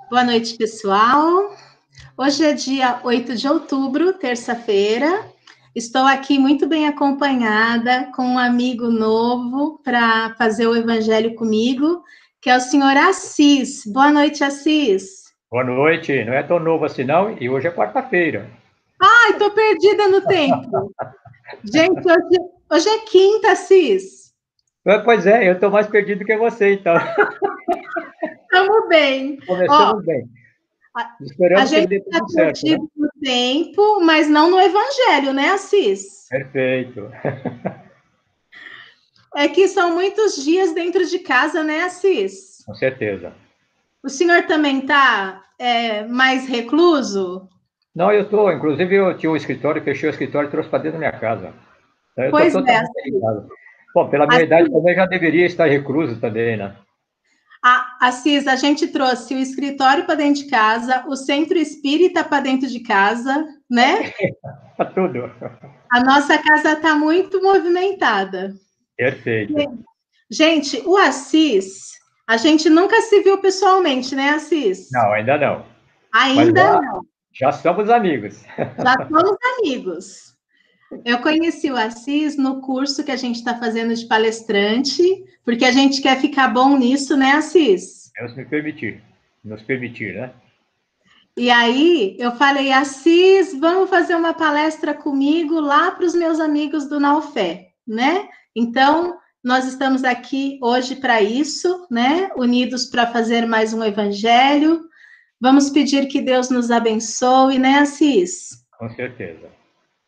Boa noite, pessoal. Hoje é dia 8 de outubro, terça-feira. Estou aqui muito bem acompanhada com um amigo novo para fazer o evangelho comigo, que é o senhor Assis. Boa noite, Assis. Boa noite, não é tão novo assim não, e hoje é quarta-feira. Ai, estou perdida no tempo. Gente, hoje é quinta, Assis. Pois é, eu estou mais perdido que você, então. Estamos bem. Ó, Começamos bem. a Esperamos que gente dê está tudo certo, né? perdido no tempo, mas não no evangelho, né, Assis? Perfeito. É que são muitos dias dentro de casa, né, Assis? Com certeza. O senhor também está mais recluso? Não, inclusive eu tinha um escritório, fechei o escritório e trouxe para dentro da minha casa. Então eu estou Pois é, totalmente em casa. Bom, pela minha idade Assis, também já deveria estar recluso também, né? Assis, a gente trouxe o escritório para dentro de casa, o centro espírita para dentro de casa, né? Tá tudo. A nossa casa está muito movimentada. Perfeito. Gente, o Assis, a gente nunca se viu pessoalmente, né, Assis? Não, ainda não. Mas Ainda já, não, já somos amigos. já somos amigos. Eu conheci o Assis no curso que a gente está fazendo de palestrante, porque a gente quer ficar bom nisso, né, Assis? Deus me permitir. Nos permitir, né? E aí eu falei, Assis, vamos fazer uma palestra comigo lá para os meus amigos do Naufé, né? Então, nós estamos aqui hoje para isso, né? Unidos para fazer mais um evangelho. Vamos pedir que Deus nos abençoe, né, Assis? Com certeza.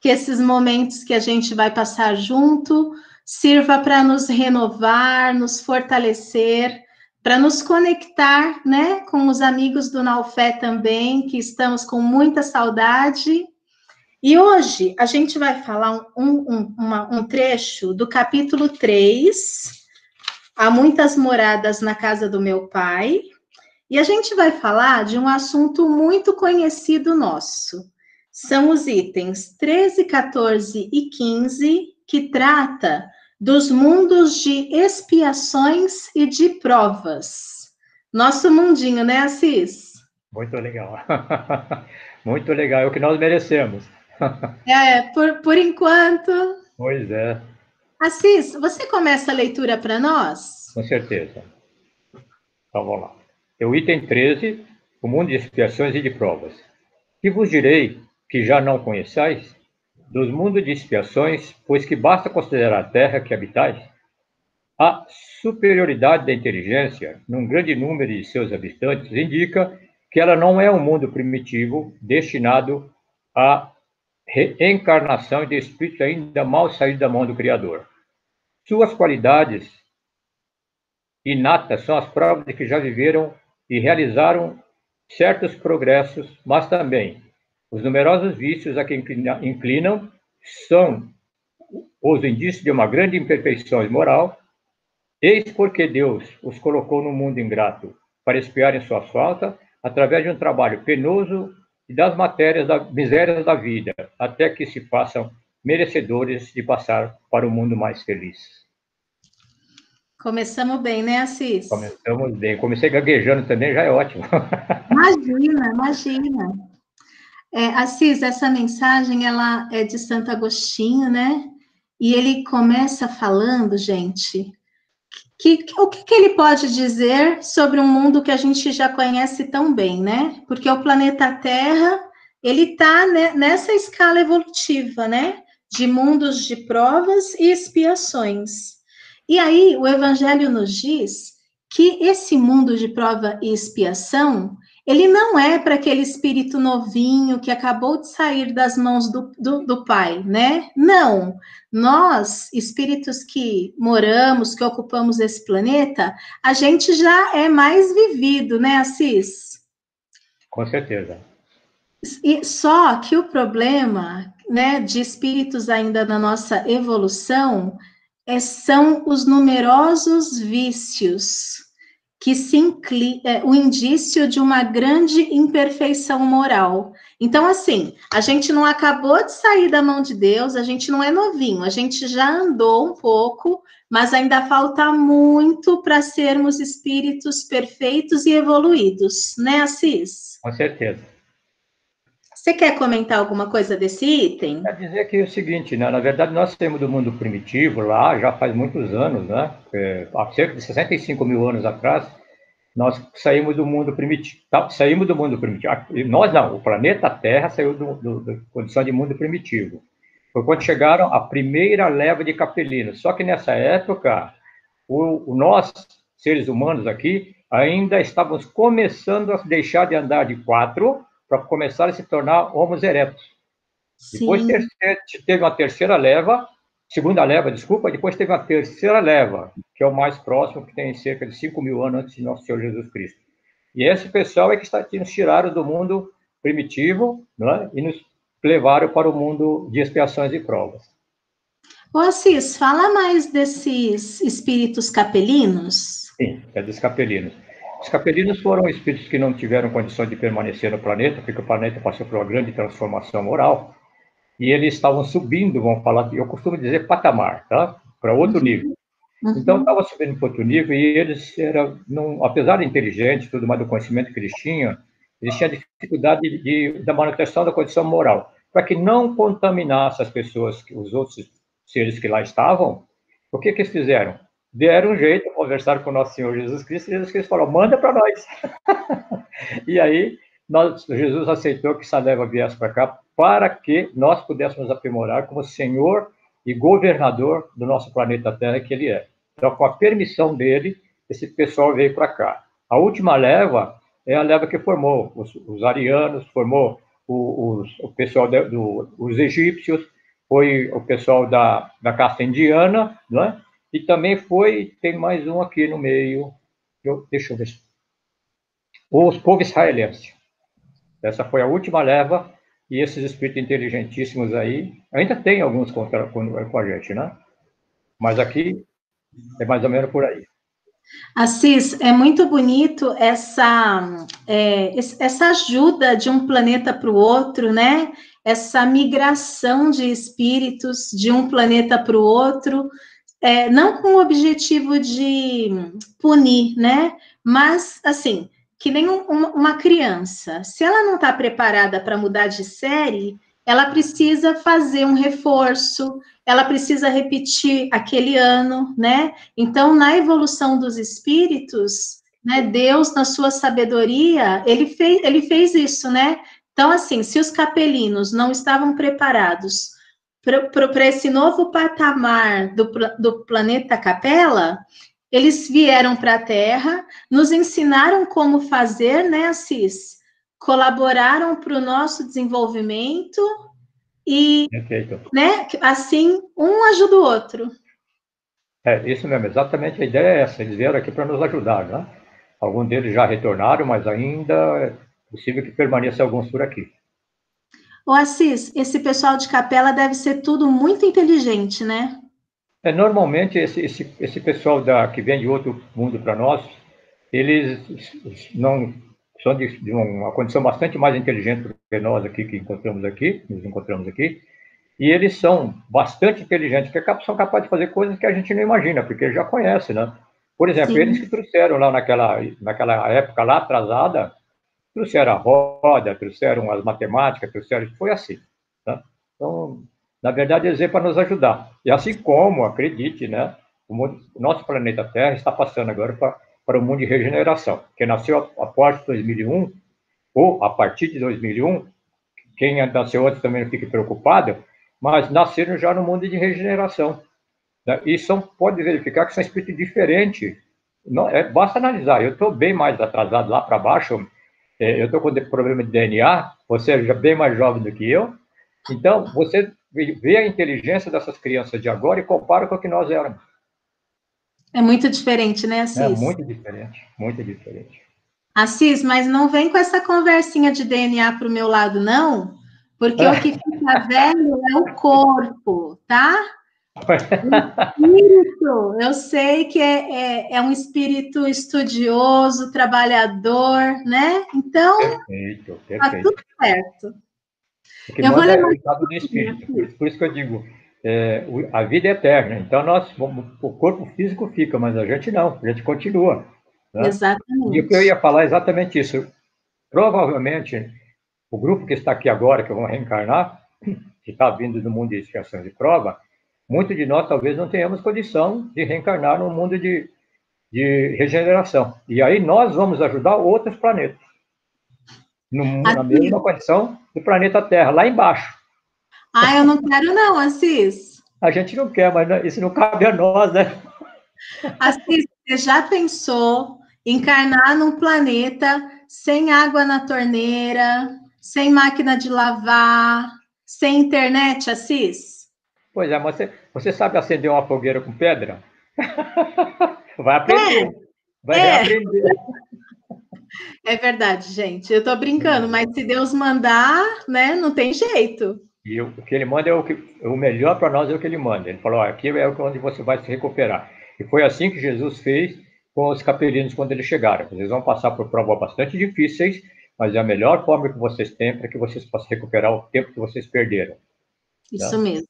Que esses momentos que a gente vai passar junto sirva para nos renovar, nos fortalecer, para nos conectar, né, com os amigos do Naufé também, que estamos com muita saudade. E hoje a gente vai falar um trecho do capítulo 3, Há muitas moradas na casa do meu pai, e a gente vai falar de um assunto muito conhecido nosso. São os itens 13, 14 e 15, que trata dos mundos de expiações e de provas. Nosso mundinho, né, Assis? Muito legal. Muito legal. É o que nós merecemos. Por enquanto. Pois é, Assis, você começa a leitura para nós? com certeza. Então vamos lá. É o item 13, o mundo de expiações e de provas. Que vos direi que já não conheçais? Dos mundos de expiações, pois que basta considerar a terra que habitais? A superioridade da inteligência, num grande número de seus habitantes, indica que ela não é um mundo primitivo destinado à reencarnação de espíritos ainda mal saídos da mão do Criador. Suas qualidades inatas são as provas de que já viveram e realizaram certos progressos, mas também os numerosos vícios a que inclinam são os indícios de uma grande imperfeição moral. Eis porque Deus os colocou no mundo ingrato, para expiarem suas faltas, através de um trabalho penoso e das misérias da vida, até que se façam merecedores de passar para o mundo mais feliz. Começamos bem, né, Assis? Começamos bem. Comecei gaguejando também, já é ótimo. Imagina, imagina. Assis, essa mensagem, ela é de Santo Agostinho, né? E ele começa falando, gente, o que ele pode dizer sobre um mundo que a gente já conhece tão bem, né? Porque o planeta Terra, ele está, né, nessa escala evolutiva, né? De mundos de provas e expiações. E aí, o Evangelho nos diz que esse mundo de prova e expiação, ele não é para aquele espírito novinho que acabou de sair das mãos do Pai, né? Não. Nós, espíritos que moramos, que ocupamos esse planeta, a gente já é mais vivido, né, Assis? Com certeza. E só que o problema, né, de espíritos ainda na nossa evolução são os numerosos vícios que o indício de uma grande imperfeição moral. Então, assim, a gente não acabou de sair da mão de Deus, a gente não é novinho, a gente já andou um pouco, mas ainda falta muito para sermos espíritos perfeitos e evoluídos, né, Assis? Com certeza. Você quer comentar alguma coisa desse item? Quer dizer que é o seguinte, né? Na verdade, nós saímos do mundo primitivo lá já faz muitos anos, né? Há cerca de 65 mil anos atrás, nós saímos do mundo primitivo. Saímos do mundo primitivo. Nós não, o planeta Terra saiu da condição de mundo primitivo. Foi quando chegaram a primeira leva de capelinos. Só que nessa época, nós, seres humanos aqui, ainda estávamos começando a deixar de andar de quatro para começar a se tornar homos erectos. Depois Sim. teve uma terceira leva, segunda leva, desculpa, depois teve uma terceira leva, que é o mais próximo, que tem cerca de 5 mil anos antes de nosso Senhor Jesus Cristo. E esse pessoal é que nos tiraram do mundo primitivo, né, e nos levaram para o mundo de expiações e provas. Ô, Assis, fala mais desses espíritos capelinos. Sim, é dos capelinos. Os capelinos foram espíritos que não tiveram condições de permanecer no planeta, porque o planeta passou por uma grande transformação moral, e eles estavam subindo, vamos falar, eu costumo dizer patamar, tá? Para outro nível. Então, estavam subindo para outro nível e eles apesar de inteligentes, tudo mais do conhecimento que eles tinham dificuldade da manutenção da condição moral. Para que não contaminasse as pessoas, os outros seres que lá estavam, o que eles fizeram? Deram um jeito, conversaram com o nosso Senhor Jesus Cristo, e Jesus Cristo falou, manda para nós. E aí, Jesus aceitou que essa leva viesse para cá para que nós pudéssemos aprimorar como Senhor e governador do nosso planeta Terra que ele é. Então, com a permissão dele, esse pessoal veio para cá. A última leva é a leva que formou os arianos, formou o pessoal os egípcios, foi o pessoal da casta indiana, né? E também tem mais um aqui no meio, deixa eu ver, os povos israelenses. Essa foi a última leva, e esses espíritos inteligentíssimos aí, ainda tem alguns com a gente, né? Mas aqui é mais ou menos por aí. Assis, é muito bonito essa ajuda de um planeta para o outro, né? Essa migração de espíritos de um planeta para o outro, não com o objetivo de punir, né? Mas, assim, que nem uma criança, se ela não está preparada para mudar de série, ela precisa fazer um reforço, ela precisa repetir aquele ano, né? Então, na evolução dos espíritos, né, Deus, na sua sabedoria, ele fez isso, né? Então, assim, se os capelinos não estavam preparados para esse novo patamar do planeta Capela, eles vieram para a Terra, nos ensinaram como fazer, né, Assis? Colaboraram para o nosso desenvolvimento e, né, assim, um ajuda o outro. Isso mesmo, exatamente a ideia é essa. Eles vieram aqui para nos ajudar, né? Alguns deles já retornaram, mas ainda é possível que permaneçam alguns por aqui. Ô, Assis, esse pessoal de Capela deve ser tudo muito inteligente, né? Normalmente, esse pessoal que vem de outro mundo para nós, eles não são de uma condição bastante mais inteligente do que nós aqui nos encontramos aqui, e eles são bastante inteligentes, que são capazes de fazer coisas que a gente não imagina, porque eles já conhecem, né? Por exemplo, Sim. eles que trouxeram lá naquela época lá atrasada, trouxeram a roda, trouxeram as matemáticas, foi assim, né? Então, na verdade, eles vêm para nos ajudar. E assim como, acredite, né, o nosso planeta Terra está passando agora para o mundo de regeneração, que nasceu após 2001, ou a partir de 2001, quem nasceu antes também não fique preocupado, mas nasceram já no mundo de regeneração. Né? E pode verificar que são espíritos diferentes. Basta analisar. Eu estou bem mais atrasado lá para baixo, eu estou com problema de DNA, você é já bem mais jovem do que eu, então você vê a inteligência dessas crianças de agora e compara com o que nós éramos. É muito diferente, né, Assis? É muito diferente, muito diferente. Assis, mas não vem com essa conversinha de DNA para o meu lado, não, porque o que fica velho é o corpo, tá? O espírito, eu sei que é um espírito estudioso, trabalhador, né? Então, perfeito. tá tudo certo. O que Eu vou manda é ler o mais estado do espírito. Por isso que eu digo, a vida é eterna. Então, o corpo físico fica, mas a gente não, a gente continua. Né? E o que eu exatamente. ia falar é exatamente isso. Provavelmente, o grupo que está aqui agora, que eu vou reencarnar, que está vindo do mundo de expiação de prova, muitos de nós talvez não tenhamos condição de reencarnar no mundo de regeneração. E aí nós vamos ajudar outros planetas, na Assis, mesma condição do planeta Terra, lá embaixo. eu não quero não, Assis. A gente não quer, mas isso não cabe a nós, né? Assis, você já pensou em encarnar num planeta sem água na torneira, sem máquina de lavar, sem internet, Assis? Pois é, mas você sabe acender uma fogueira com pedra? Vai aprender, É, vai é, reaprender. é verdade, gente. Eu tô brincando, mas se Deus mandar, né, não tem jeito. E o que ele manda o melhor para nós é o que ele manda. Ele falou: aqui é onde você vai se recuperar. E foi assim que Jesus fez com os capelinos quando eles chegaram. Eles vão passar por provas bastante difíceis, mas é a melhor forma que vocês têm para que vocês possam recuperar o tempo que vocês perderam. Isso Né? mesmo.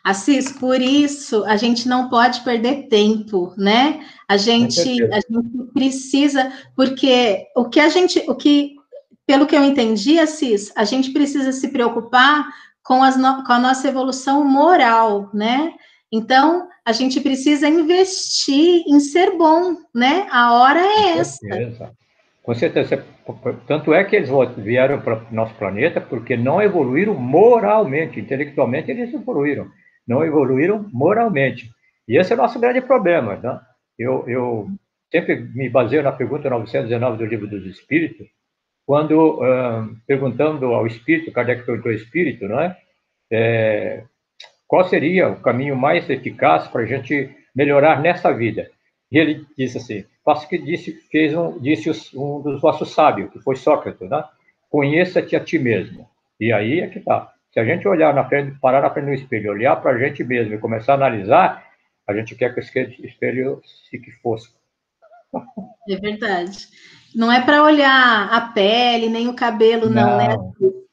Assis, por isso a gente não pode perder tempo, né? Com certeza. A gente precisa, porque pelo que eu entendi, Assis, a gente precisa se preocupar com com a nossa evolução moral, né? Então, a gente precisa investir em ser bom, né? A hora Com é essa. certeza. Com certeza. Tanto é que eles vieram para o nosso planeta porque não evoluíram moralmente. Intelectualmente, eles evoluíram. Não evoluíram moralmente. E esse é o nosso grande problema. Né? Eu sempre me baseio na pergunta 919 do Livro dos Espíritos, quando, perguntando ao Espírito, Kardec perguntou ao Espírito, não é? Qual seria o caminho mais eficaz para a gente melhorar nessa vida? E ele disse assim: faça o que disse um dos vossos sábios, que foi Sócrates, né? Conheça-te a ti mesmo. E aí é que tá. Se a gente olhar na frente, parar na frente do espelho, olhar para a gente mesmo e começar a analisar, a gente quer que o espelho fique fosco. É verdade. Não é para olhar a pele, nem o cabelo, não, né?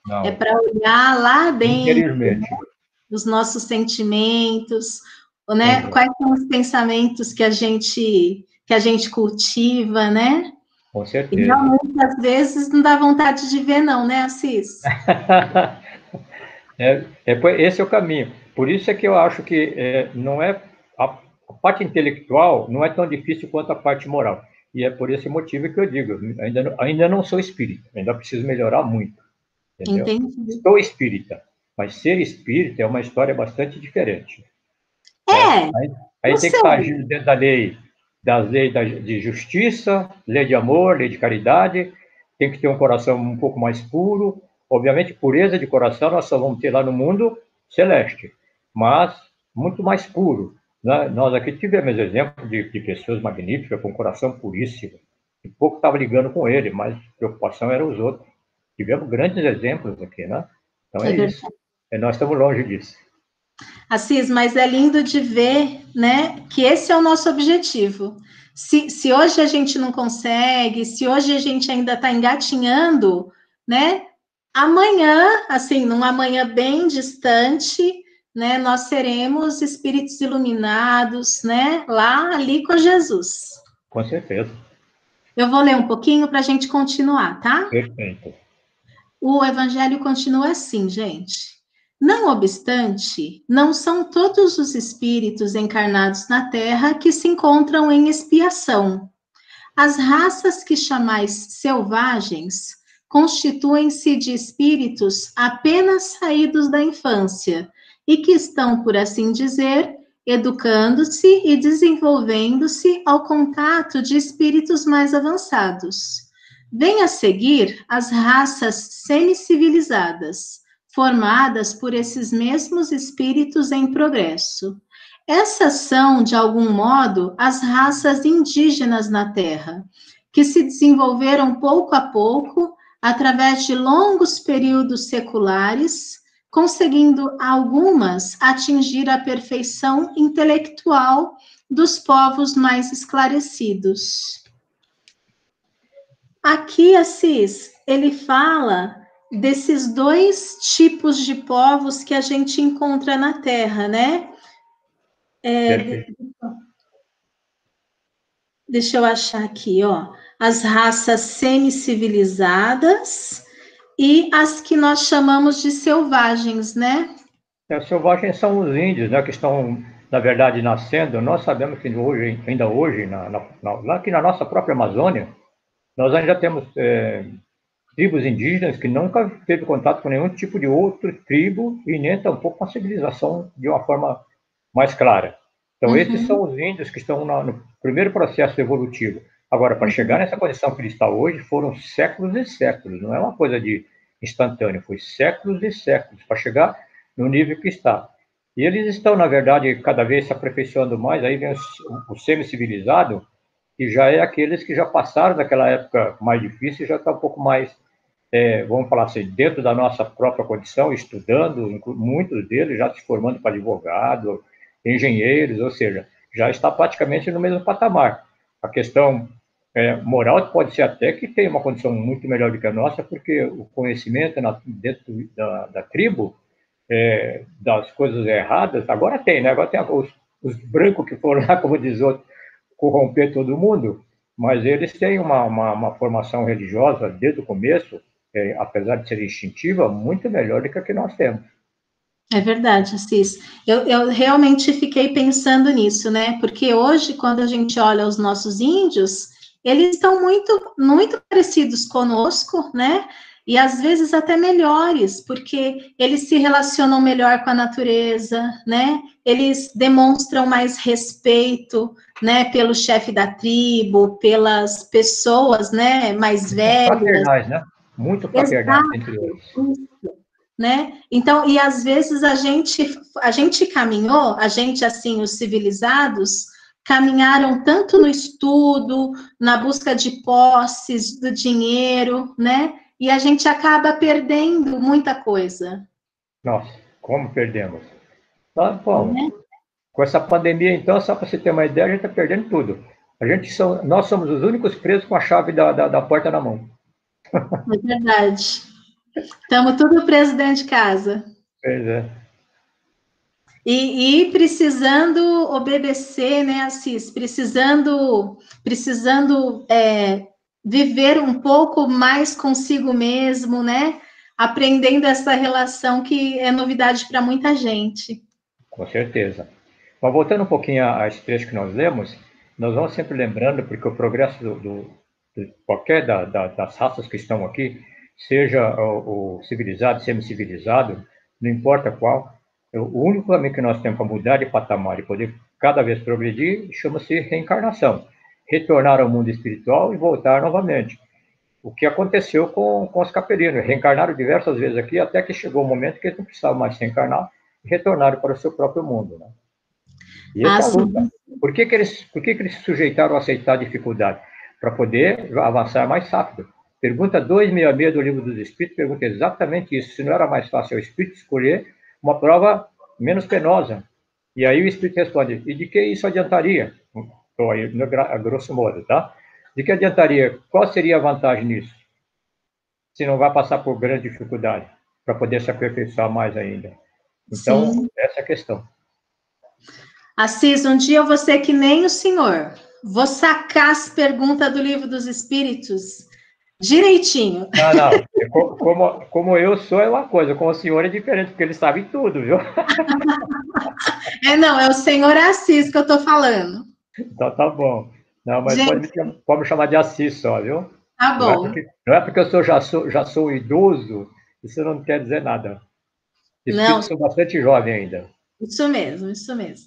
Não, É não. para olhar lá dentro, Interiormente. os nossos sentimentos, né? Exato. Quais são os pensamentos que a gente cultiva, né? Com E certeza. realmente, às vezes, não dá vontade de ver, não, né, Assis? Esse é o caminho. Por isso é que eu acho que não é a parte intelectual não é tão difícil quanto a parte moral. E é por esse motivo que eu digo, ainda não sou espírita, ainda preciso melhorar muito, entendeu? Entendi. Estou espírita, mas ser espírita é uma história bastante diferente. Certo? É, Aí não tem que estar sei. agindo dentro das leis de justiça, lei de amor, lei de caridade, tem que ter um coração um pouco mais puro. Obviamente, pureza de coração nós só vamos ter lá no mundo celeste, mas muito mais puro. Né? Nós aqui tivemos exemplos de pessoas magníficas com coração puríssimo, e pouco estava ligando com ele, mas a preocupação era os outros. Tivemos grandes exemplos aqui, né? Então É é isso. verdade. Nós estamos longe disso. Assis, mas é lindo de ver, né, que esse é o nosso objetivo. Se hoje a gente não consegue, se hoje a gente ainda está engatinhando, né, amanhã, assim, num amanhã bem distante, né, nós seremos espíritos iluminados, né, lá ali com Jesus. Com certeza. Eu vou ler um pouquinho para a gente continuar, tá? Perfeito. O evangelho continua assim, gente. Não obstante, não são todos os espíritos encarnados na Terra que se encontram em expiação. As raças que chamais selvagens constituem-se de espíritos apenas saídos da infância e que estão, por assim dizer, educando-se e desenvolvendo-se ao contato de espíritos mais avançados. Vem a seguir as raças semicivilizadas, formadas por esses mesmos espíritos em progresso. Essas são, de algum modo, as raças indígenas na Terra, que se desenvolveram pouco a pouco, através de longos períodos seculares, conseguindo algumas atingir a perfeição intelectual dos povos mais esclarecidos. Aqui, Assis, ele fala desses dois tipos de povos que a gente encontra na Terra, né? Deixa eu achar aqui, ó. As raças semi-civilizadas e as que nós chamamos de selvagens, né? Os selvagens são os índios, né, que estão, na verdade, nascendo. Nós sabemos que hoje, ainda hoje, lá aqui na nossa própria Amazônia, nós ainda temos tribos indígenas que nunca teve contato com nenhum tipo de outro tribo e nem tampouco com a civilização de uma forma mais clara. Então, esses são os índios que estão no primeiro processo evolutivo. Agora, para chegar nessa condição que ele está hoje, foram séculos e séculos, não é uma coisa de instantâneo, foi séculos e séculos para chegar no nível que está. E eles estão, na verdade, cada vez se aperfeiçoando mais. Aí vem o semi-civilizado, que já é aqueles que já passaram daquela época mais difícil e já está um pouco mais, vamos falar assim, dentro da nossa própria condição, estudando, muitos deles já se formando para advogado, engenheiros, ou seja, já está praticamente no mesmo patamar. A questão moral pode ser até que tenha uma condição muito melhor do que a nossa, porque o conhecimento dentro da tribo, das coisas erradas, agora tem, né? Agora tem os brancos que foram lá, como diz outro, corromper todo mundo, mas eles têm uma formação religiosa desde o começo, apesar de ser instintiva, muito melhor do que a que nós temos. É verdade, Assis. Eu realmente fiquei pensando nisso, né? Porque hoje, quando a gente olha os nossos índios, eles estão muito, muito parecidos conosco, né? E às vezes até melhores, porque eles se relacionam melhor com a natureza, né? Eles demonstram mais respeito, né? Pelo chefe da tribo, pelas pessoas, né? Mais velhas. Fraternais, né? Muito fraternais entre eles. Né? Então, e às vezes a gente caminhou, a gente, assim, os civilizados, caminharam tanto no estudo, na busca de posses, do dinheiro, né? E a gente acaba perdendo muita coisa. Nossa, como perdemos? Bom, Né? com essa pandemia, então, só para você ter uma ideia, a gente está perdendo tudo. Nós somos os únicos presos com a chave da porta na mão. É verdade. Estamos tudo presos dentro de casa. Pois é. E precisando obedecer, né, Assis? Precisando viver um pouco mais consigo mesmo, né? Aprendendo essa relação que é novidade para muita gente. Com certeza. Mas voltando um pouquinho a esse trecho que nós lemos, nós vamos sempre lembrando, porque o progresso de qualquer das raças que estão aqui, seja o civilizado, semi-civilizado, não importa qual, o único caminho que nós temos para mudar de patamar e poder cada vez progredir chama-se reencarnação. Retornar ao mundo espiritual e voltar novamente. O que aconteceu com os capelinos. Reencarnaram diversas vezes aqui, até que chegou o momento que eles não precisavam mais se reencarnar e retornaram para o seu próprio mundo. Né? E essa é a luta. Por que eles se sujeitaram a aceitar a dificuldade? Para poder avançar mais rápido. Pergunta 266 do Livro dos Espíritos pergunta exatamente isso. Se não era mais fácil ao Espírito escolher uma prova menos penosa. E aí o Espírito responde, e de que isso adiantaria? Estou aí, a grosso modo, tá? De que adiantaria? Qual seria a vantagem nisso? Se não vai passar por grande dificuldade, para poder se aperfeiçoar mais ainda. Então, sim, essa é a questão. Assis, um dia eu vou ser que nem o senhor. Vou sacar as perguntas do Livro dos Espíritos direitinho. Não. Como eu sou é uma coisa, com o senhor é diferente, porque ele sabe tudo, viu? Não, é o senhor Assis que eu estou falando. Então tá bom. Não, mas pode me chamar de Assis só, viu? Tá bom. Não é porque eu já sou idoso, isso não quer dizer nada. Eu sou bastante jovem ainda. Isso mesmo, isso mesmo.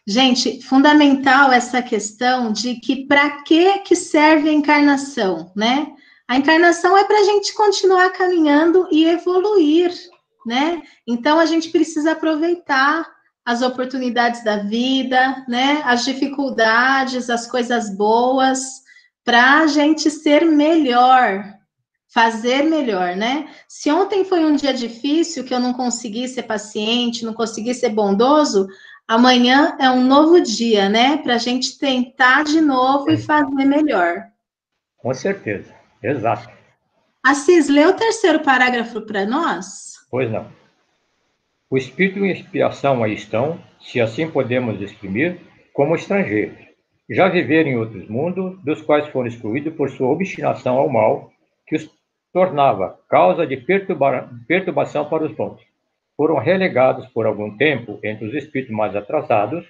Gente, fundamental essa questão de que para que serve a encarnação, né? A encarnação é para a gente continuar caminhando e evoluir, né? Então a gente precisa aproveitar as oportunidades da vida, né? As dificuldades, as coisas boas, para a gente ser melhor, fazer melhor, né? Se ontem foi um dia difícil, que eu não consegui ser paciente, não consegui ser bondoso, amanhã é um novo dia, né? Para a gente tentar de novo e fazer melhor. Com certeza, exato. Assis, lê o terceiro parágrafo para nós? Pois não. O espírito e a expiação aí estão, se assim podemos exprimir, como estrangeiros. Já viveram em outros mundos, dos quais foram excluídos por sua obstinação ao mal, que os tornava causa de perturbação para os bons. Foram relegados por algum tempo entre os espíritos mais atrasados,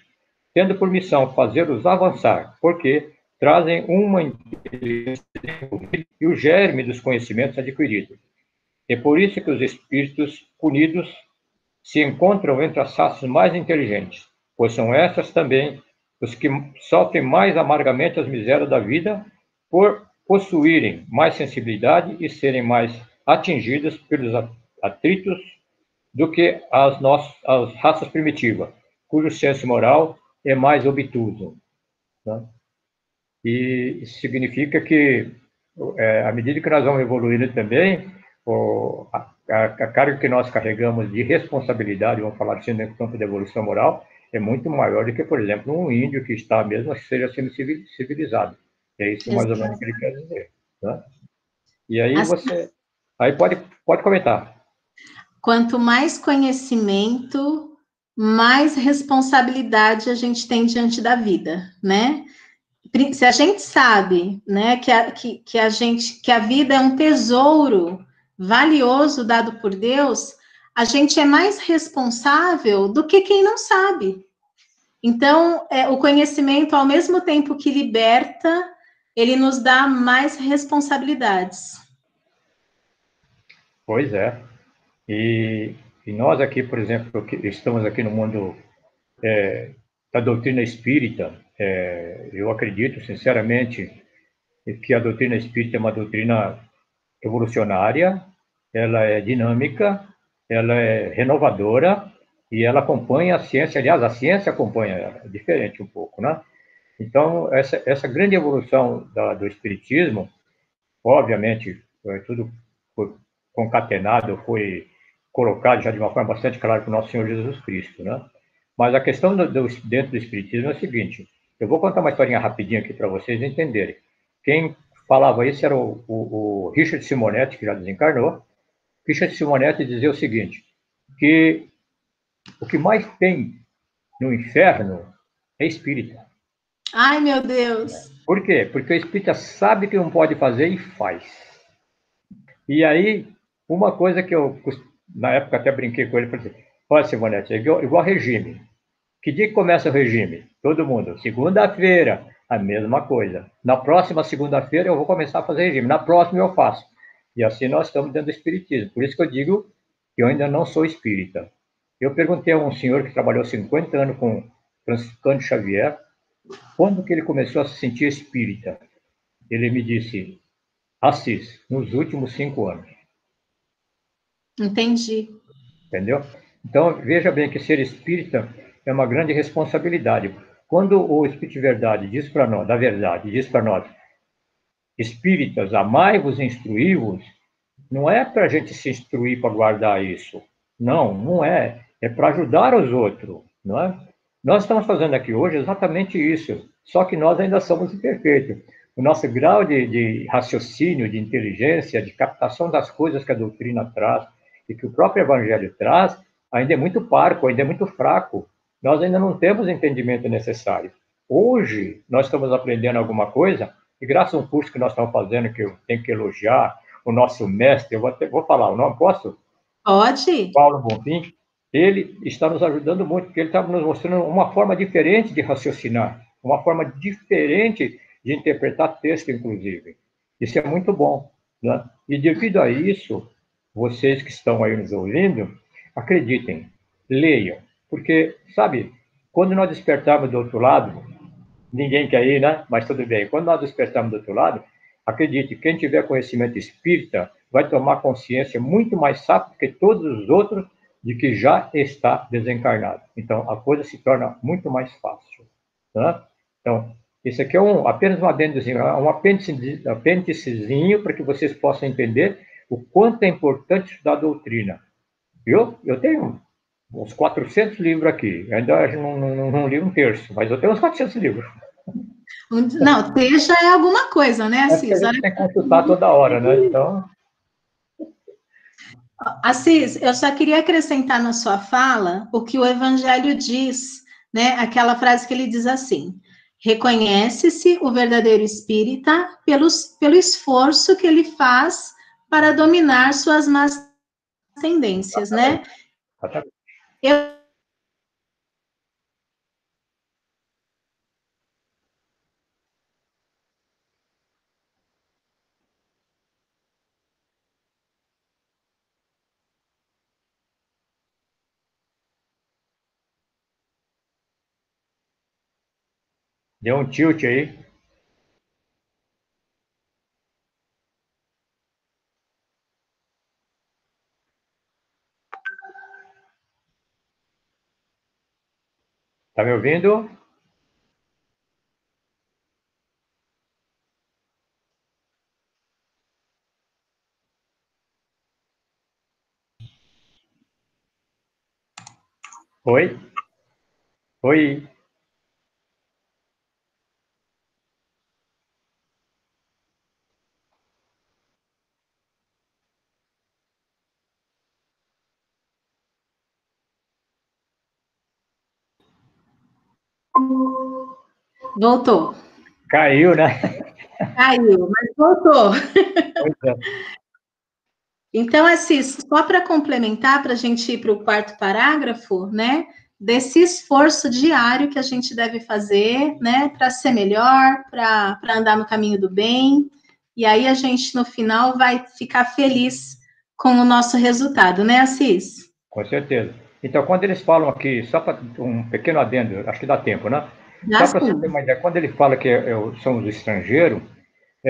tendo por missão fazê-los avançar, porque trazem uma inteligência e o germe dos conhecimentos adquiridos. É por isso que os espíritos punidos se encontram entre as raças mais inteligentes, pois são essas também os que sofrem mais amargamente as misérias da vida por possuírem mais sensibilidade e serem mais atingidas pelos atritos do que as raças primitivas, cujo senso moral é mais obtuso. Né? E isso significa que, à medida que nós vamos evoluindo também, a carga que nós carregamos de responsabilidade, vamos falar assim, no campo da evolução moral, é muito maior do que, por exemplo, um índio que está mesmo que seja sendo civilizado. É isso mais ou menos que ele quer dizer. Né? E aí você... Aí pode comentar. Quanto mais conhecimento, mais responsabilidade a gente tem diante da vida, né? Se a gente sabe, né, que a vida é um tesouro valioso dado por Deus, a gente é mais responsável do que quem não sabe. Então, o conhecimento, ao mesmo tempo que liberta, ele nos dá mais responsabilidades. Pois é. E nós aqui, por exemplo, que estamos aqui no mundo da doutrina espírita, eu acredito, sinceramente, que a doutrina espírita é uma doutrina evolucionária, ela é dinâmica, ela é renovadora e ela acompanha a ciência. Aliás, a ciência acompanha ela, é diferente um pouco, né? Então, essa grande evolução do espiritismo, obviamente, tudo foi concatenado, foi colocado já de uma forma bastante clara para o nosso Senhor Jesus Cristo, né? Mas a questão dentro do espiritismo é o seguinte, eu vou contar uma historinha rapidinho aqui para vocês entenderem. Quem falava isso era o Richard Simonetti, que já desencarnou. Richard Simonetti dizia o seguinte, que o que mais tem no inferno é espírita. Ai, meu Deus! Por quê? Porque o espírita sabe que não pode fazer e faz. E aí, uma coisa que eu, na época, até brinquei com ele, falei assim, olha, Simonetti, é igual regime. Que dia que começa o regime? Todo mundo. Segunda-feira, a mesma coisa. Na próxima segunda-feira eu vou começar a fazer regime. Na próxima eu faço. E assim nós estamos dentro do espiritismo. Por isso que eu digo que eu ainda não sou espírita. Eu perguntei a um senhor que trabalhou 50 anos com Francisco Cândido Xavier, quando que ele começou a se sentir espírita? Ele me disse, Assis, nos últimos 5 anos. Entendi. Entendeu? Então, veja bem que ser espírita é uma grande responsabilidade. Quando o Espírito de Verdade diz para nós, da verdade, diz para nós, espíritas, amai-vos e instruí-vos, não é para a gente se instruir para guardar isso. Não, não é. É para ajudar os outros, não é? Nós estamos fazendo aqui hoje exatamente isso, só que nós ainda somos imperfeitos. O nosso grau de raciocínio, de inteligência, de captação das coisas que a doutrina traz e que o próprio Evangelho traz, ainda é muito parco, ainda é muito fraco. Nós ainda não temos o entendimento necessário. Hoje, nós estamos aprendendo alguma coisa, e graças a um curso que nós estamos fazendo, que eu tenho que elogiar, o nosso mestre, eu vou falar o nome, posso? Pode. Paulo Bonfim, ele está nos ajudando muito, porque ele está nos mostrando uma forma diferente de raciocinar, uma forma diferente de interpretar texto, inclusive. Isso é muito bom, né? E devido a isso, vocês que estão aí nos ouvindo, acreditem, leiam, porque, sabe, quando nós despertarmos do outro lado, ninguém quer ir, né? Mas tudo bem, quando nós despertarmos do outro lado, acredite, quem tiver conhecimento espírita vai tomar consciência muito mais rápido que todos os outros de que já está desencarnado. Então, a coisa se torna muito mais fácil. Né? Então, esse aqui é apenas um adendozinho, um apêndicezinho para que vocês possam entender o quanto é importante estudar a doutrina. Eu tenho uns 400 livros aqui, ainda não li um terço, mas eu tenho uns 400 livros. Não, ter já é alguma coisa, né, Assis? A gente tem que consultar toda hora, né? Então... Assis, eu só queria acrescentar na sua fala o que o Evangelho diz, né? Aquela frase que ele diz assim: reconhece-se o verdadeiro espírita pelo esforço que ele faz para dominar suas más tendências, né? Exatamente. Eu Deu um tilt aí. Tá me ouvindo? Oi? Oi? voltou, Caiu, né? caiu, mas voltou. Pois é. Então, assim, só para complementar, para a gente ir para o quarto parágrafo, né? Desse esforço diário que a gente deve fazer, né? Para ser melhor, para andar no caminho do bem. E aí a gente, no final, vai ficar feliz com o nosso resultado, né, Assis? Com certeza. Então, quando eles falam aqui, só para um pequeno adendo, acho que dá tempo, né? Já Só para você sim. ter uma ideia, quando ele fala que somos estrangeiros,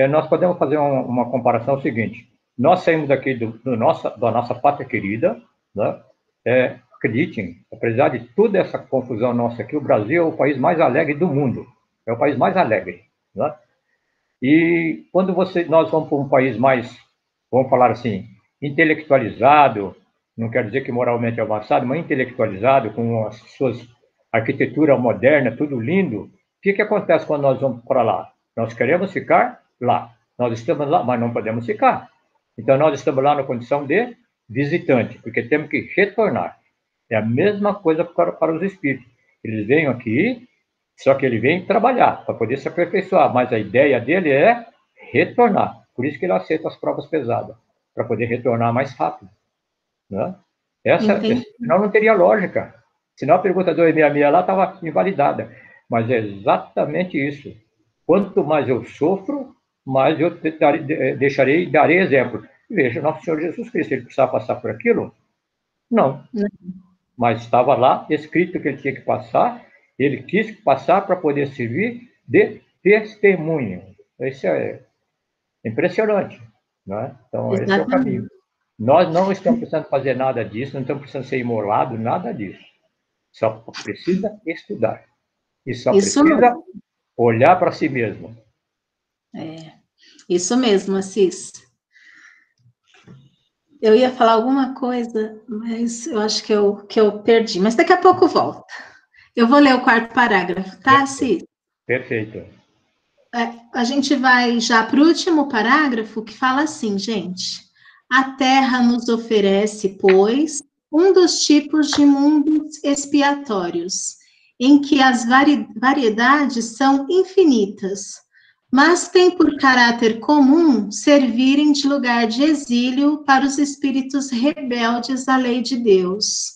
nós podemos fazer uma comparação seguinte. Nós saímos daqui da nossa pátria querida, né? Acreditem, apesar de toda essa confusão nossa aqui, o Brasil é o país mais alegre do mundo. É o país mais alegre, né? E quando nós vamos para um país mais, vamos falar assim, intelectualizado, não quero dizer que moralmente avançado, mas intelectualizado, com as suas arquitetura moderna, tudo lindo, o que acontece quando nós vamos para lá? Nós queremos ficar lá. Nós estamos lá, mas não podemos ficar. Então, nós estamos lá na condição de visitante, porque temos que retornar. É a mesma coisa para os espíritos. Eles vêm aqui, só que ele vem trabalhar para poder se aperfeiçoar, mas a ideia dele é retornar. Por isso que ele aceita as provas pesadas, para poder retornar mais rápido. Né? Entendi. Senão não teria lógica. Senão a pergunta 266 lá estava invalidada. Mas é exatamente isso. Quanto mais eu sofro, mais eu darei exemplo. Veja, nosso Senhor Jesus Cristo, ele precisava passar por aquilo? Não. Mas estava lá escrito que ele tinha que passar, ele quis passar para poder servir de testemunho. Isso é impressionante. Né? Então, esse é o caminho. Exatamente. Nós não estamos precisando fazer nada disso, não estamos precisando ser imolado, nada disso. Só precisa estudar. E só Isso precisa mesmo. olhar para si mesmo. Isso mesmo, Assis. Eu ia falar alguma coisa, mas eu acho que eu perdi. Mas daqui a pouco volta. Eu vou ler o quarto parágrafo, tá, Assis? Perfeito. A gente vai já para o último parágrafo, que fala assim, gente. A Terra nos oferece, pois, um dos tipos de mundos expiatórios, em que as variedades são infinitas, mas tem por caráter comum servirem de lugar de exílio para os espíritos rebeldes à lei de Deus.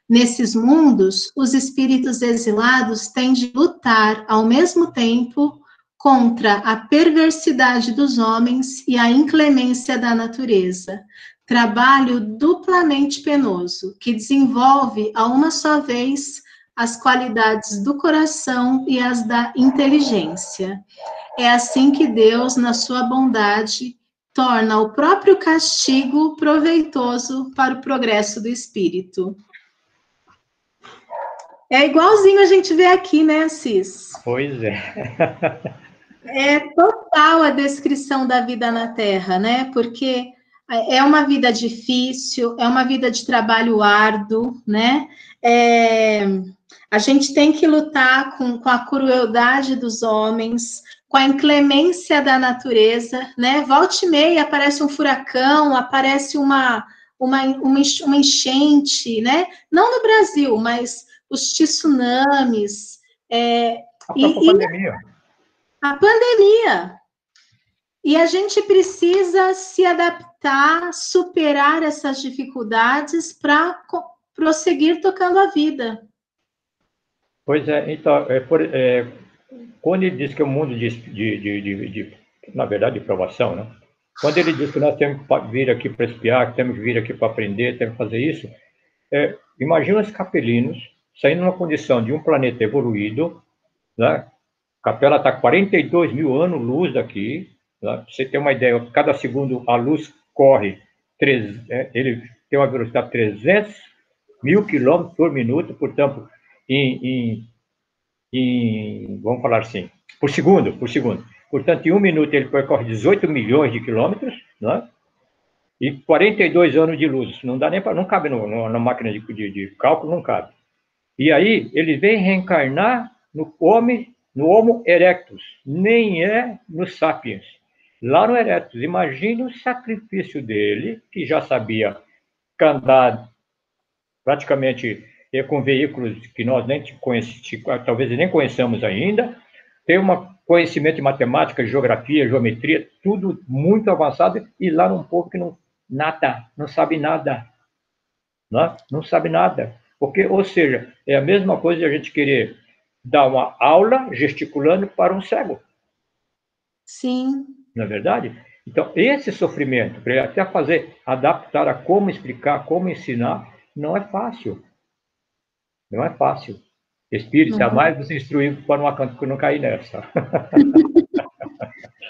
Nesses mundos, os espíritos exilados têm de lutar ao mesmo tempo contra a perversidade dos homens e a inclemência da natureza. Trabalho duplamente penoso, que desenvolve a uma só vez as qualidades do coração e as da inteligência. É assim que Deus, na sua bondade, torna o próprio castigo proveitoso para o progresso do espírito. É igualzinho a gente vê aqui, né, Assis? Pois é. É total a descrição da vida na Terra, né? Porque é uma vida difícil, é uma vida de trabalho árduo, né? A gente tem que lutar com a crueldade dos homens, com a inclemência da natureza, né? Volta e meia aparece um furacão, aparece uma enchente, né? Não no Brasil, mas os tsunamis, A própria pandemia. A pandemia. E a gente precisa se adaptar, superar essas dificuldades para prosseguir tocando a vida. Pois é, então, quando ele diz que é um mundo na verdade, de provação, né? Quando ele diz que nós temos que vir aqui para espiar, que temos que vir aqui para aprender, temos que fazer isso, imagina os capelinos saindo numa condição de um planeta evoluído, né? Capela está a 42 mil anos-luz daqui, né? Para você ter uma ideia, cada segundo a luz corre, ele tem uma velocidade de 300 mil quilômetros por minuto, portanto, vamos falar assim, por segundo. Portanto, em um minuto ele percorre 18 milhões de quilômetros, né? E 42 anos de luz. Não dá nem para, não cabe na máquina de cálculo, não cabe. E aí ele vem reencarnar no Homo erectus, nem é no Sapiens. Lá no Erectus, imagine o sacrifício dele, que já sabia andar praticamente com veículos que nós nem conhecemos, talvez nem conheçamos ainda, tem um conhecimento de matemática, geografia, geometria, tudo muito avançado, e lá num povo que não sabe nada. Não sabe nada. Porque, ou seja, é a mesma coisa de a gente querer dar uma aula gesticulando para um cego. Sim. Não é verdade? Então, esse sofrimento, para ele até adaptar a como explicar, como ensinar, não é fácil. Não é fácil. Espírito, jamais você instruiu para não cair nessa.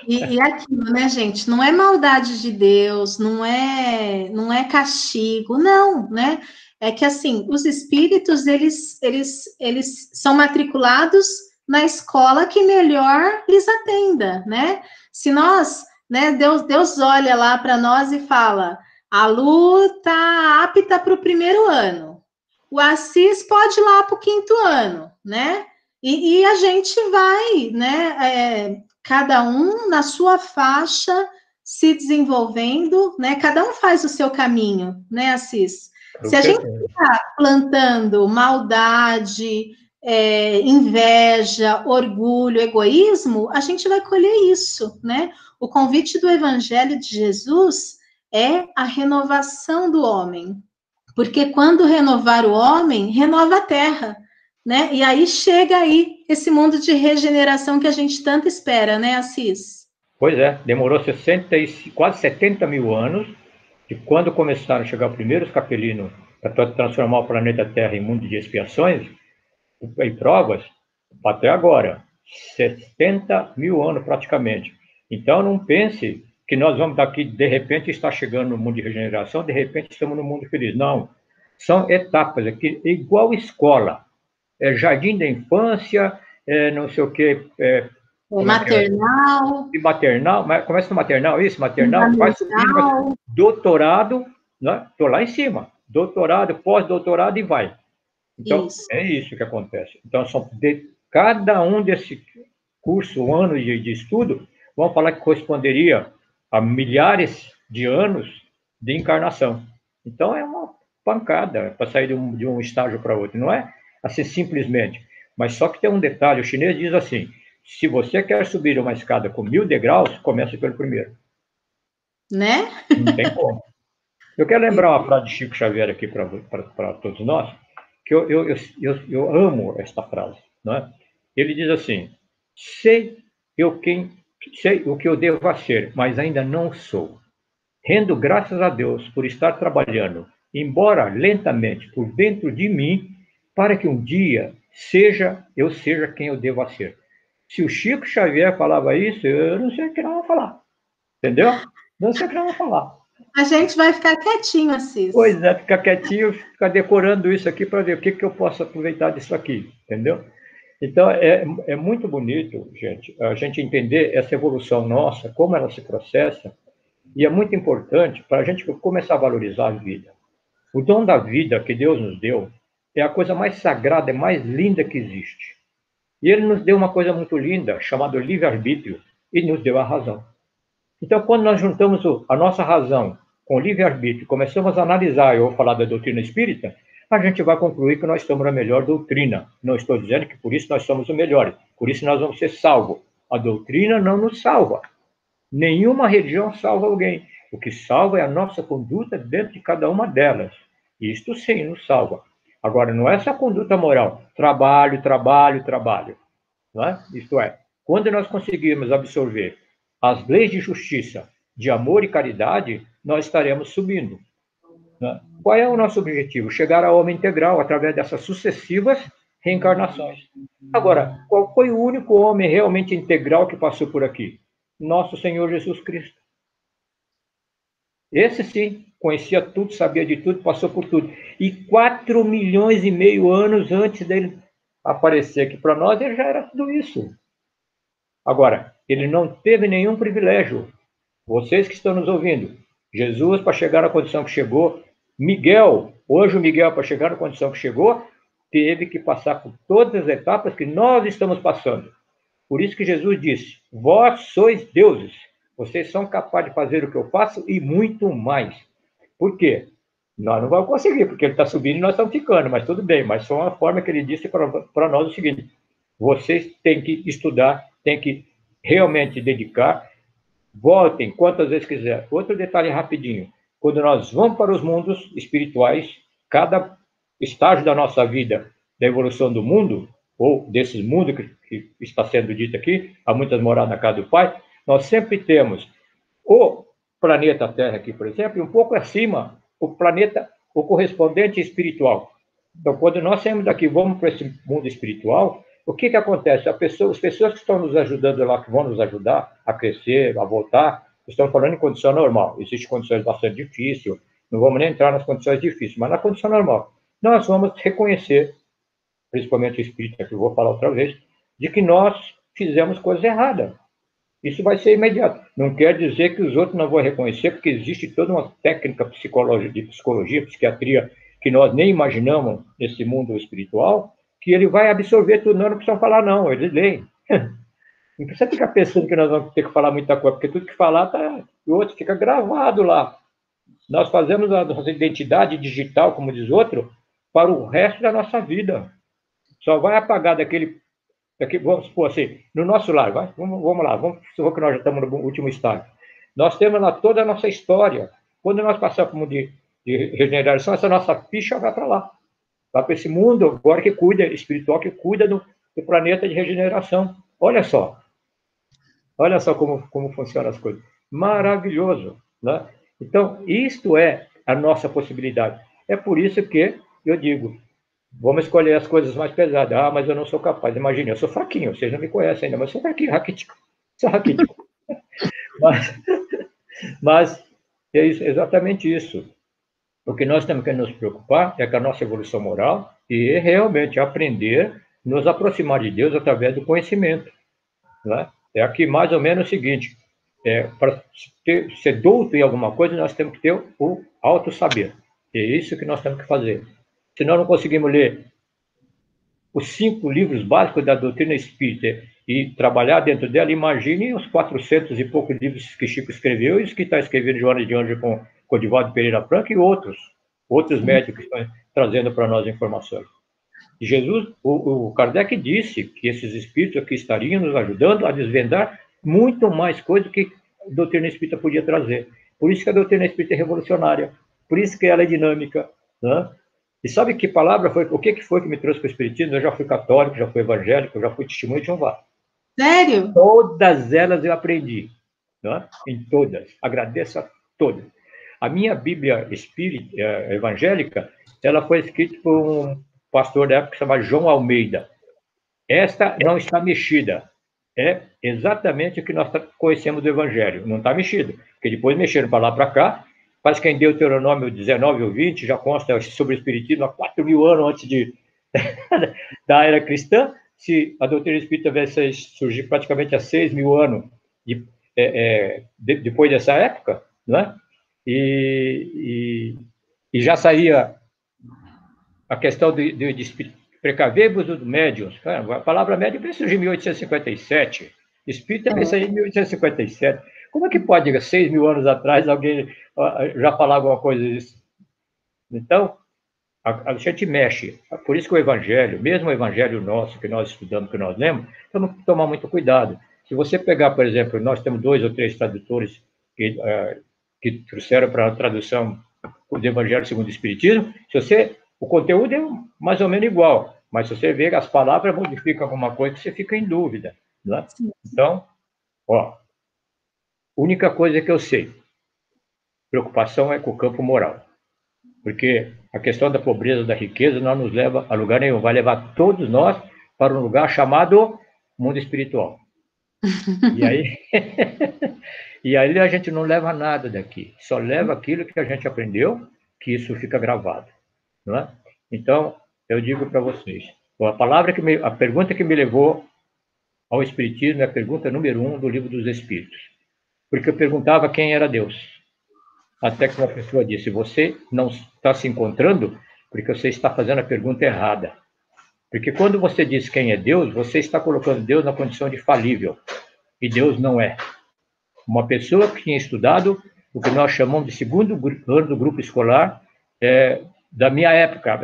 E aquilo, né, gente? Não é maldade de Deus, não é castigo, não, né? É que, assim, os espíritos, eles são matriculados na escola que melhor lhes atenda, né? Se nós, né, Deus olha lá para nós e fala, a Lu está apta para o primeiro ano, o Assis pode ir lá para o quinto ano, né? E a gente vai, né, cada um na sua faixa se desenvolvendo, né? Cada um faz o seu caminho, né, Assis? Se a gente está plantando maldade, inveja, orgulho, egoísmo, a gente vai colher isso, né? O convite do Evangelho de Jesus é a renovação do homem, porque quando renovar o homem, renova a terra, né? E aí chega aí esse mundo de regeneração que a gente tanto espera, né, Assis? Pois é, demorou quase 70 mil anos, de quando começaram a chegar os primeiros capelinos para transformar o planeta Terra em mundo de expiações e provas, até agora, 70 mil anos praticamente. Então não pense que nós vamos daqui, de repente, estar chegando no mundo de regeneração, de repente estamos no mundo feliz. Não, são etapas aqui, igual escola. Jardim da infância, não sei o quê, maternal. E maternal, começa no maternal, vai subindo, doutorado, né? Estou lá em cima, doutorado, pós-doutorado e vai. Então, é isso que acontece. Então, cada um desse curso, ano de estudo, vamos falar que corresponderia a milhares de anos de encarnação. Então, é uma pancada para sair de um estágio para outro. Não é assim simplesmente. Mas só que tem um detalhe, o chinês diz assim, se você quer subir uma escada com 1000 degraus, comece pelo primeiro. Né? Não tem como. Eu quero lembrar uma frase de Chico Xavier aqui para todos nós, que eu amo esta frase. Né? Ele diz assim, sei o que eu devo ser, mas ainda não sou. Rendo graças a Deus por estar trabalhando, embora lentamente, por dentro de mim, para que um dia eu seja quem eu devo ser. Se o Chico Xavier falava isso, eu não sei o que não vou falar. Entendeu? Não sei o que não vou falar. A gente vai ficar quietinho, Assis. Pois é, ficar quietinho, ficar decorando isso aqui para ver o que eu posso aproveitar disso aqui, entendeu? Então, é muito bonito, gente, a gente entender essa evolução nossa, como ela se processa, e é muito importante para a gente começar a valorizar a vida. O dom da vida que Deus nos deu é a coisa mais sagrada, é mais linda que existe. E Ele nos deu uma coisa muito linda, chamada livre-arbítrio, e nos deu a razão. Então, quando nós juntamos a nossa razão com livre-arbítrio, começamos a analisar, eu vou falar da doutrina espírita, a gente vai concluir que nós estamos na melhor doutrina. Não estou dizendo que por isso nós somos os melhores, por isso nós vamos ser salvos. A doutrina não nos salva. Nenhuma religião salva alguém. O que salva é a nossa conduta dentro de cada uma delas. Isto sim nos salva. Agora, não é essa conduta moral. Trabalho, trabalho, trabalho. Não é? Isto é, quando nós conseguirmos absorver as leis de justiça, de amor e caridade, nós estaremos subindo. Né? Qual é o nosso objetivo? Chegar ao homem integral através dessas sucessivas reencarnações. Agora, qual foi o único homem realmente integral que passou por aqui? Nosso Senhor Jesus Cristo. Esse sim, conhecia tudo, sabia de tudo, passou por tudo. E 4,5 milhões anos antes dele aparecer aqui para nós, ele já era tudo isso. Agora, ele não teve nenhum privilégio. Vocês que estão nos ouvindo, Jesus, para chegar na condição que chegou, hoje o Miguel, para chegar na condição que chegou, teve que passar por todas as etapas que nós estamos passando. Por isso que Jesus disse, vós sois deuses, vocês são capazes de fazer o que eu faço e muito mais. Por quê? Nós não vamos conseguir, porque ele está subindo e nós estamos ficando, mas tudo bem, mas foi uma forma que ele disse para nós o seguinte, vocês têm que estudar, têm que realmente dedicar, voltem quantas vezes quiser. Outro detalhe rapidinho, quando nós vamos para os mundos espirituais, cada estágio da nossa vida, da evolução do mundo, ou desses mundos que está sendo dito aqui, há muitas moradas na casa do Pai, nós sempre temos o planeta Terra aqui, por exemplo, e um pouco acima, o planeta, o correspondente espiritual. Então, quando nós saímos daqui, vamos para esse mundo espiritual, o que acontece? As pessoas que estão nos ajudando lá, que vão nos ajudar a crescer, a voltar, estão falando em condição normal. Existem condições bastante difíceis, não vamos nem entrar nas condições difíceis, mas na condição normal. Nós vamos reconhecer, principalmente o espírita, que eu vou falar outra vez, de que nós fizemos coisa errada. Isso vai ser imediato. Não quer dizer que os outros não vão reconhecer, porque existe toda uma técnica de psicologia, psiquiatria, que nós nem imaginamos nesse mundo espiritual, que ele vai absorver tudo, não precisa falar, não, ele lê. Não precisa ficar pensando que nós vamos ter que falar muita coisa, porque tudo que falar, o outro fica gravado lá. Nós fazemos a nossa identidade digital, como diz outro, para o resto da nossa vida. Só vai apagar daquele vamos supor assim, no nosso lar, vamos lá, vamos supor que nós já estamos no último estágio. Nós temos lá toda a nossa história. Quando nós passamos por um de regeneração, essa nossa ficha vai para lá. Vai para esse mundo agora que cuida, espiritual, que cuida do planeta de regeneração. Olha só como funcionam as coisas. Maravilhoso, né? Então, isto é a nossa possibilidade. É por isso que eu digo, vamos escolher as coisas mais pesadas. Ah, mas eu não sou capaz. Imagina, eu sou fraquinho, vocês não me conhecem ainda, mas eu sou fraquinho, raquítico. Sou raquítico. mas é exatamente isso. O que nós temos que nos preocupar é com a nossa evolução moral e realmente aprender, nos aproximar de Deus através do conhecimento. Né? É aqui mais ou menos o seguinte, para ser douto em alguma coisa, nós temos que ter o auto-saber. É isso que nós temos que fazer. Se nós não conseguimos ler os 5 livros básicos da doutrina espírita e trabalhar dentro dela, imagine os 400 e poucos livros que Chico escreveu e os que está escrevendo Joana de Anjos com Divaldo Pereira Franco e outros médicos que estão trazendo para nós informações. E Jesus, o Kardec disse que esses espíritos aqui estariam nos ajudando a desvendar muito mais coisas que a doutrina espírita podia trazer. Por isso que a doutrina espírita é revolucionária, por isso que ela é dinâmica, né? E sabe que palavra foi, o que foi que me trouxe para o espiritismo? Eu já fui católico, já fui evangélico, já fui testemunho de Jeová. Sério? Todas elas eu aprendi, né? Em todas. Agradeço a todas. A minha Bíblia espírita, evangélica, ela foi escrita por um pastor da época chamado João Almeida. Esta não está mexida. É exatamente o que nós conhecemos do Evangelho. Não está mexido. Porque depois mexeram para lá para cá. Parece que em Deuteronômio 19 ou 20 já consta sobre o Espiritismo há 4.000 anos antes da era cristã. Se a doutrina espírita vai surgir praticamente há 6.000 anos depois dessa época, né? E já saía a questão de precaver-vos dos médiuns. A palavra médium surgiu em 1857. Espírita pensa em 1857. Como é que pode, 6.000 anos atrás, alguém já falar alguma coisa disso? Então, a gente mexe. Por isso que o evangelho, mesmo o evangelho nosso, que nós estudamos, que nós lemos, temos que tomar muito cuidado. Se você pegar, por exemplo, nós temos 2 ou 3 tradutores que trouxeram para a tradução do evangelho segundo o Espiritismo, o conteúdo é mais ou menos igual, mas se você vê que as palavras modificam alguma coisa, você fica em dúvida. Né? Então, única coisa que eu sei, preocupação é com o campo moral. Porque a questão da pobreza, da riqueza, não nos leva a lugar nenhum. Vai levar todos nós para um lugar chamado mundo espiritual. E aí, e aí a gente não leva nada daqui. Só leva aquilo que a gente aprendeu, que isso fica gravado. Não é? Então, eu digo para vocês, a pergunta que me levou ao Espiritismo é a pergunta número 1 do Livro dos Espíritos. Porque eu perguntava quem era Deus. Até que uma pessoa disse, você não está se encontrando porque você está fazendo a pergunta errada. Porque quando você diz quem é Deus, você está colocando Deus na condição de falível. E Deus não é. Uma pessoa que tinha estudado o que nós chamamos de segundo ano do grupo escolar da minha época.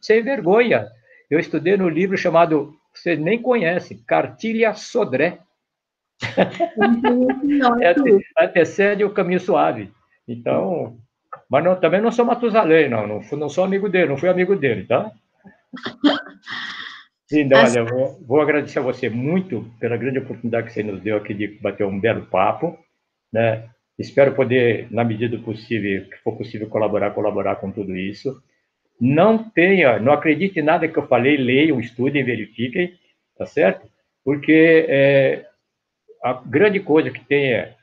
Sem vergonha. Eu estudei no livro chamado, você nem conhece, Cartilha Sodré. Antecede o Caminho Suave. Então, mas também não sou Matusalém, não sou amigo dele, não fui amigo dele, tá? Então, olha, eu vou agradecer a você muito pela grande oportunidade que você nos deu aqui de bater um belo papo, né? Espero poder, na medida do possível, que for possível, colaborar com tudo isso. Não acredite em nada que eu falei, leiam, estudem, verifiquem, tá certo? Porque a grande coisa que tem é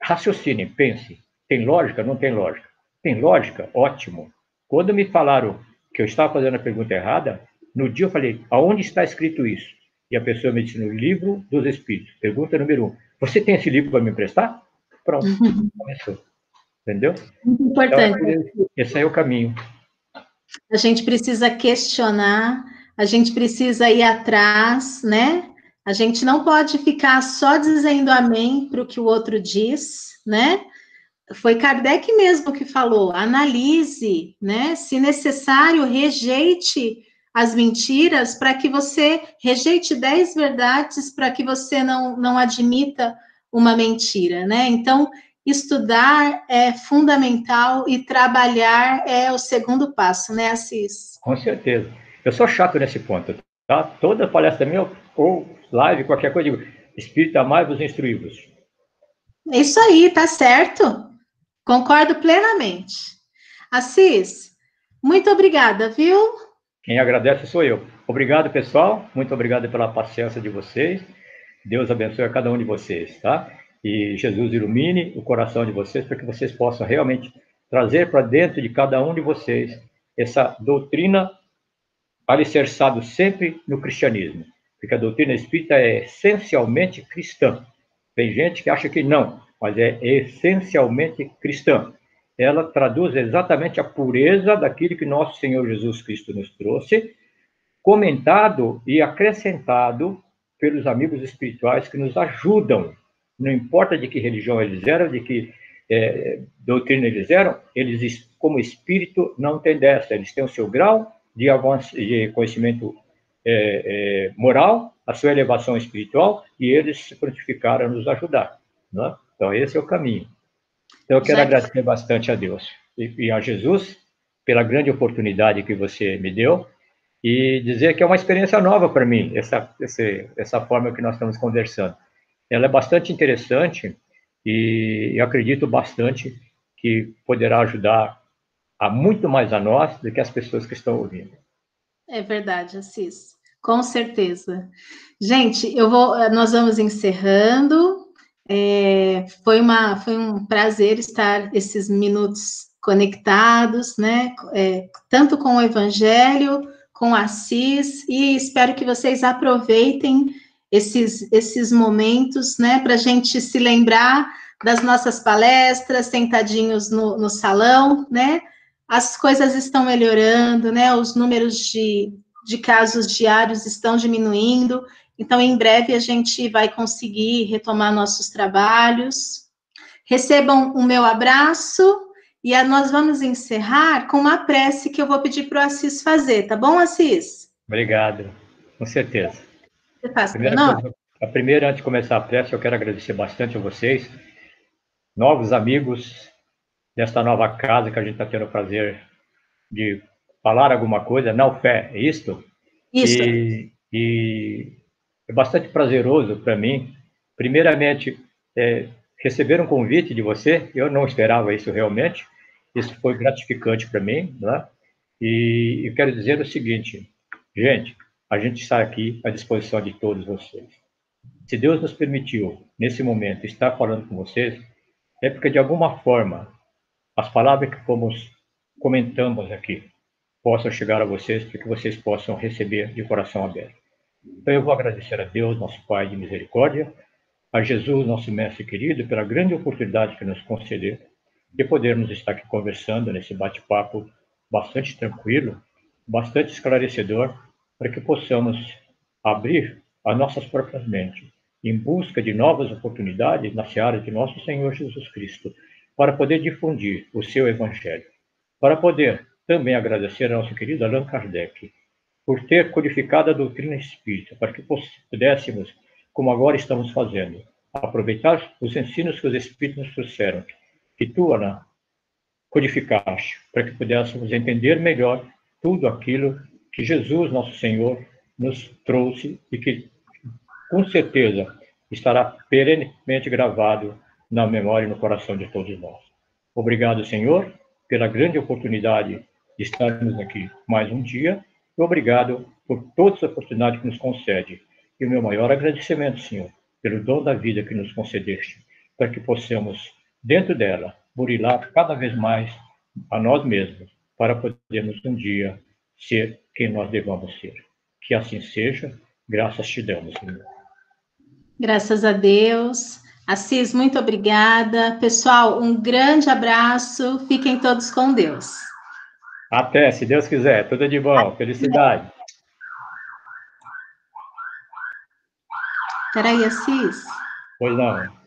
raciocinem, pense. Tem lógica? Não tem lógica. Tem lógica? Ótimo. Quando me falaram que eu estava fazendo a pergunta errada, no dia eu falei, aonde está escrito isso? E a pessoa me disse, no Livro dos Espíritos. Pergunta número 1. Você tem esse livro para me emprestar? Pronto. Começou. Entendeu? Muito importante. Então, esse é o caminho. A gente precisa questionar, a gente precisa ir atrás, né? A gente não pode ficar só dizendo amém para o que o outro diz, né? Foi Kardec mesmo que falou, analise, né? Se necessário, rejeite as mentiras para que você rejeite 10 verdades para que você não admita uma mentira, né? Então, estudar é fundamental e trabalhar é o segundo passo, né, Assis? Com certeza. Eu sou chato nesse ponto, tá? Toda palestra minha ou live, qualquer coisa, eu digo, Espírito amai-vos, instruí-vos. Isso aí, tá certo. Concordo plenamente. Assis, muito obrigada, viu? Quem agradece sou eu. Obrigado, pessoal. Muito obrigado pela paciência de vocês. Deus abençoe a cada um de vocês, tá? E Jesus ilumine o coração de vocês para que vocês possam realmente trazer para dentro de cada um de vocês essa doutrina alicerçada sempre no cristianismo. Porque a doutrina espírita é essencialmente cristã. Tem gente que acha que não, mas é essencialmente cristã. Ela traduz exatamente a pureza daquilo que nosso Senhor Jesus Cristo nos trouxe, comentado e acrescentado pelos amigos espirituais que nos ajudam. Não importa de que religião eles eram, de que doutrina eles eram, eles, como espírito, não têm dessa. Eles têm o seu grau de avanço, de conhecimento moral, a sua elevação espiritual, e eles se prontificaram a nos ajudar. Né? Então, esse é o caminho. Então, eu quero agradecer bastante a Deus e a Jesus pela grande oportunidade que você me deu e dizer que é uma experiência nova para mim, essa forma que nós estamos conversando. Ela é bastante interessante e eu acredito bastante que poderá ajudar a muito mais a nós do que as pessoas que estão ouvindo. É verdade, Assis. Com certeza. Gente, nós vamos encerrando. Foi um prazer estar esses minutos conectados, né? Tanto com o Evangelho, com Assis, e espero que vocês aproveitem esses momentos, né? Para a gente se lembrar das nossas palestras, sentadinhos no salão, né? As coisas estão melhorando, né? Os números de casos diários estão diminuindo, Então, em breve, a gente vai conseguir retomar nossos trabalhos. Recebam o meu abraço e nós vamos encerrar com uma prece que eu vou pedir para o Assis fazer, tá bom, Assis? Obrigado, com certeza. Você faz para nós? A primeira, antes de começar a prece, eu quero agradecer bastante a vocês, novos amigos desta nova casa que a gente está tendo o prazer de falar alguma coisa, não fé, é isto? Isso. E é bastante prazeroso para mim, primeiramente, receber um convite de você, eu não esperava isso realmente, isso foi gratificante para mim, né? E eu quero dizer o seguinte, gente, a gente está aqui à disposição de todos vocês. Se Deus nos permitiu, nesse momento, estar falando com vocês, é porque, de alguma forma, as palavras que comentamos aqui possam chegar a vocês, para que vocês possam receber de coração aberto. Então, eu vou agradecer a Deus, nosso Pai de misericórdia, a Jesus, nosso Mestre querido, pela grande oportunidade que nos concedeu de podermos estar aqui conversando nesse bate-papo bastante tranquilo, bastante esclarecedor, para que possamos abrir as nossas próprias mentes em busca de novas oportunidades na seara de nosso Senhor Jesus Cristo, para poder difundir o seu Evangelho, para poder também agradecer ao nosso querido Allan Kardec por ter codificado a doutrina espírita, para que pudéssemos, como agora estamos fazendo, aproveitar os ensinos que os espíritos nos trouxeram, que tu, Ana, codificaste, para que pudéssemos entender melhor tudo aquilo que Jesus, nosso Senhor, nos trouxe e que, com certeza, estará perenemente gravado na memória e no coração de todos nós. Obrigado, Senhor, pela grande oportunidade de estarmos aqui mais um dia e obrigado por toda essa oportunidade que nos concede. E o meu maior agradecimento, Senhor, pelo dom da vida que nos concedeste, para que possamos, dentro dela, burilar cada vez mais a nós mesmos, para podermos um dia ser quem nós devamos ser. Que assim seja, graças te damos, Senhor. Graças a Deus. Assis, muito obrigada. Pessoal, um grande abraço. Fiquem todos com Deus. Até, se Deus quiser. Tudo de bom. Felicidade. Peraí, Assis. Pois não.